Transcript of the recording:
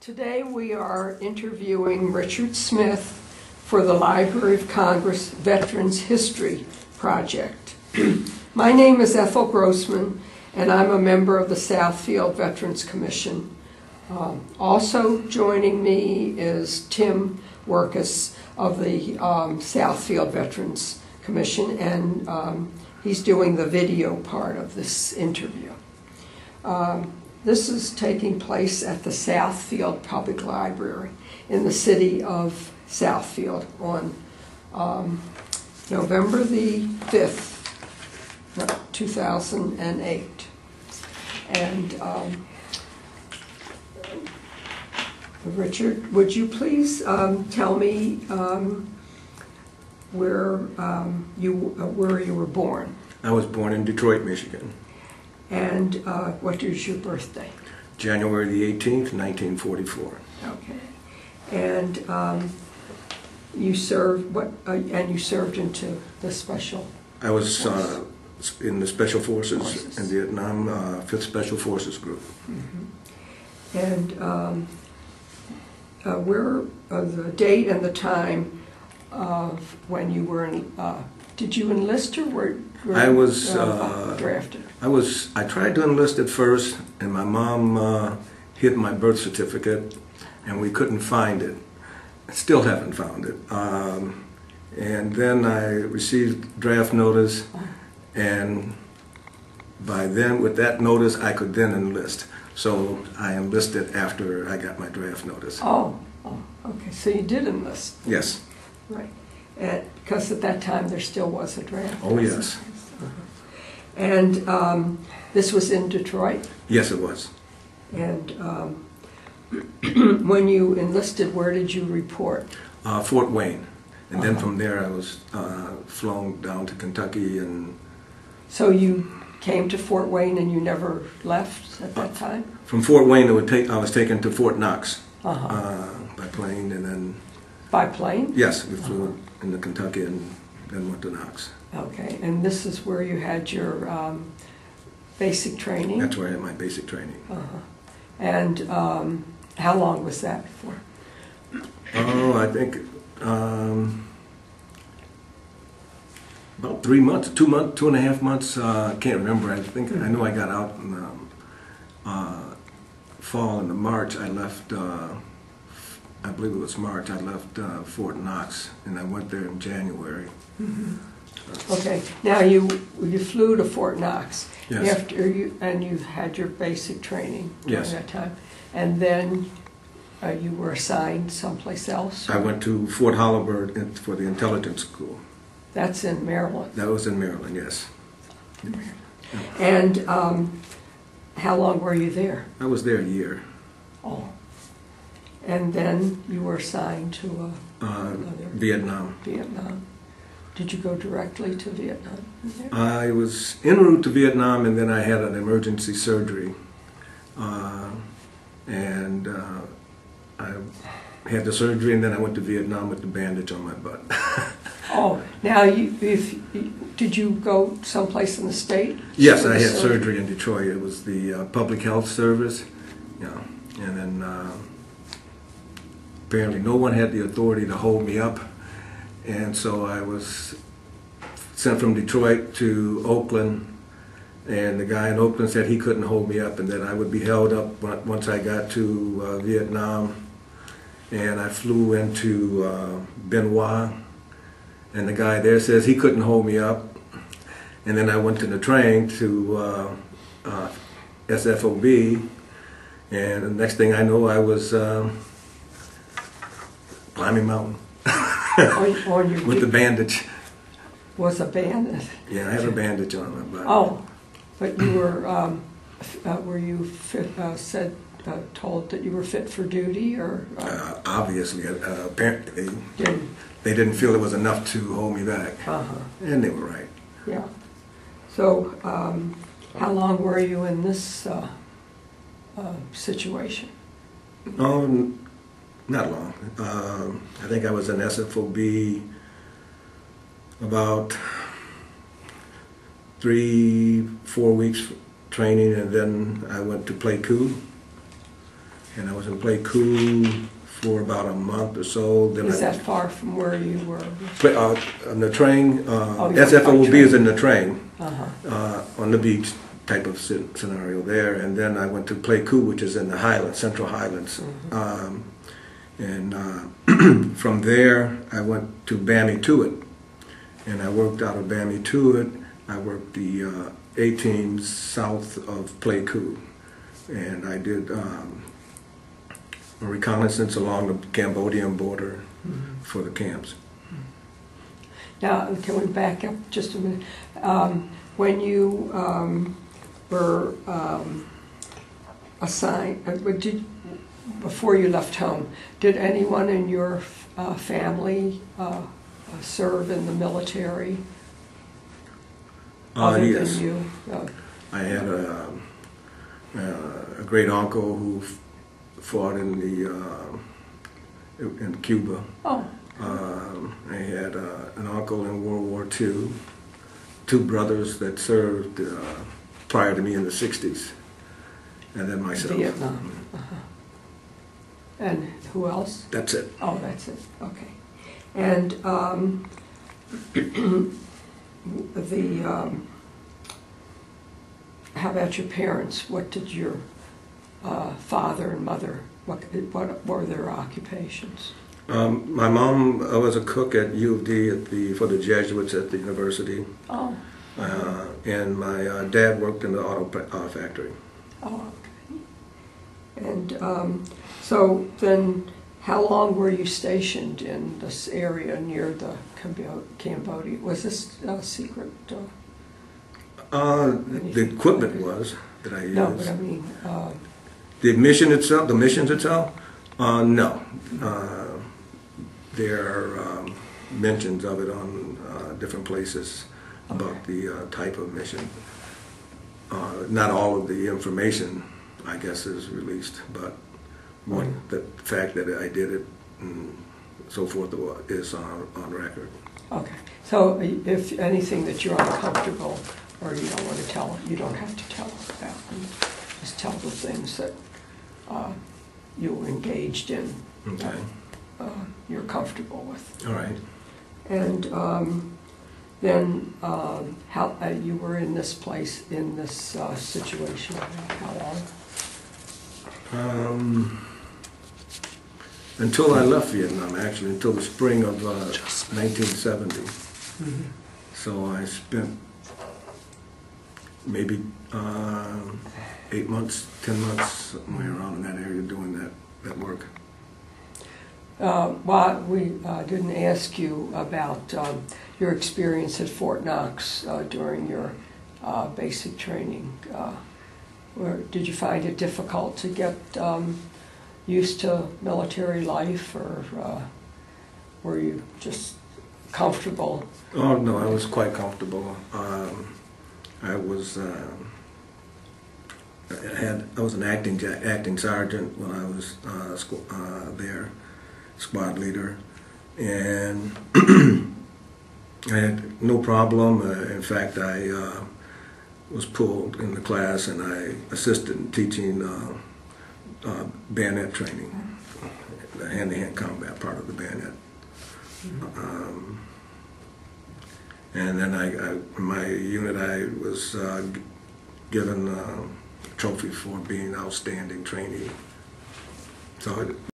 Today we are interviewing Richard Smith for the Library of Congress Veterans History Project. My name is Ethel Grossman, and I'm a member of the Southfield Veterans Commission. Also joining me is Tim Workus of the Southfield Veterans Commission, and he's doing the video part of this interview. This is taking place at the Southfield Public Library in the city of Southfield on November the 5th, 2008. And Richard, would you please tell me where you were born? I was born in Detroit, Michigan. And what is your birthday? January the 18th, 1944. Okay. And you served and you served into the special. I was in the Special Forces in Vietnam, 5th Special Forces Group. Mm-hmm. And where the date and the time of when you were in? Did you enlist or were I was drafted? I tried to enlist at first, and my mom hid my birth certificate, and we couldn't find it. I still haven't found it. And then I received draft notice, and by then, with that notice, I could then enlist. So I enlisted after I got my draft notice. Oh, okay. So you did enlist? Yes. Right. Because at that time there still was a draft. Oh, yes. Uh-huh. And this was in Detroit? Yes, it was. And when you enlisted, where did you report? Fort Wayne. And then from there I was flown down to Kentucky. And so you came to Fort Wayne and you never left at that time? From Fort Wayne, I was taken to Fort Knox by plane, and then... By plane? Yes, we flew into Kentucky and then went to Knox. Okay, and this is where you had your basic training? That's where I had my basic training. And how long was that for? Oh, I think about 3 months, 2.5 months. I can't remember. I know I got out in the fall. In the March, I left. I believe it was March. I left Fort Knox, and I went there in January. Mm-hmm. Okay. Now you flew to Fort Knox. Yes. After you had your basic training during yes. that time, and then you were assigned someplace else. I went to Fort Holabird for the intelligence school. That's in Maryland. That was in Maryland, yes. And how long were you there? I was there a year. Oh. And then you were assigned to Vietnam. Vietnam. Did you go directly to Vietnam? I was en route to Vietnam, and then I had an emergency surgery. And I had the surgery, and then I went to Vietnam with the bandage on my butt. Oh, now did you go someplace in the state? Yes, I had surgery in Detroit. It was the Public Health Service, and then apparently no one had the authority to hold me up, and so I was sent from Detroit to Oakland, and the guy in Oakland said he couldn't hold me up and that I would be held up once I got to Vietnam. And I flew into Benoit, and the guy there says he couldn't hold me up. And then I went to the train to SFOB, and the next thing I know, I was climbing mountain with the bandage. Was a bandage? Yeah, I had a bandage on my butt. Oh, but you were you told that you were fit for duty, or? Obviously, apparently they didn't feel it was enough to hold me back, and they were right. Yeah. So, how long were you in this situation? Not long. I think I was in SFOB about 3-4 weeks training, and then I went to play coup. and I was in Pleiku for about a month or so. Then Is that far from where you were? On the train, you're SFOB by is in the train, Uh-huh. on the beach type of scenario there, and then I went to Pleiku, which is in the Highlands, Central Highlands. From there, I went to Bami-Tuit, and I worked out of Bami-Tuit. I worked the A-team south of Pleiku, and I did a reconnaissance along the Cambodian border for the camps. Now, can we back up just a minute? When you were assigned, before you left home, did anyone in your family serve in the military other Yes. than you? I had a great uncle who fought in Cuba. Oh. I had an uncle in World War II, two brothers that served prior to me in the 60s, and then myself. Vietnam. And who else? That's it. Oh, that's it. Okay. And how about your parents? What did your father and mother, what were their occupations? My mom was a cook at U of D for the Jesuits at the university. Oh. And my dad worked in the auto factory. Oh, okay. And so then, how long were you stationed in this area near the Cambodia? Was this secret? The equipment was that I used. No, but I mean... the missions itself? No. There are mentions of it on different places about the type of mission. Not all of the information, I guess, is released, but the fact that I did it and so forth is on record. Okay. So if anything that you're uncomfortable or you don't want to tell, you don't have to tell about them. Just tell the things that you were engaged in. Okay. You're comfortable with. All right. And then how you were in this place, in this situation, how long? Until I left Vietnam, actually, until the spring of 1970. So I spent maybe 8 months, 10 months, somewhere around in that area doing that work. Well, we didn't ask you about your experience at Fort Knox during your basic training. Did you find it difficult to get used to military life, or were you just comfortable? Oh no, I was quite comfortable. I was an acting sergeant when I was there. Squad leader, and I had no problem. In fact, I was pulled in the class and I assisted in teaching bayonet training, the hand-to-hand combat part of the bayonet. And then in my unit, I was given a trophy for being an outstanding trainee. So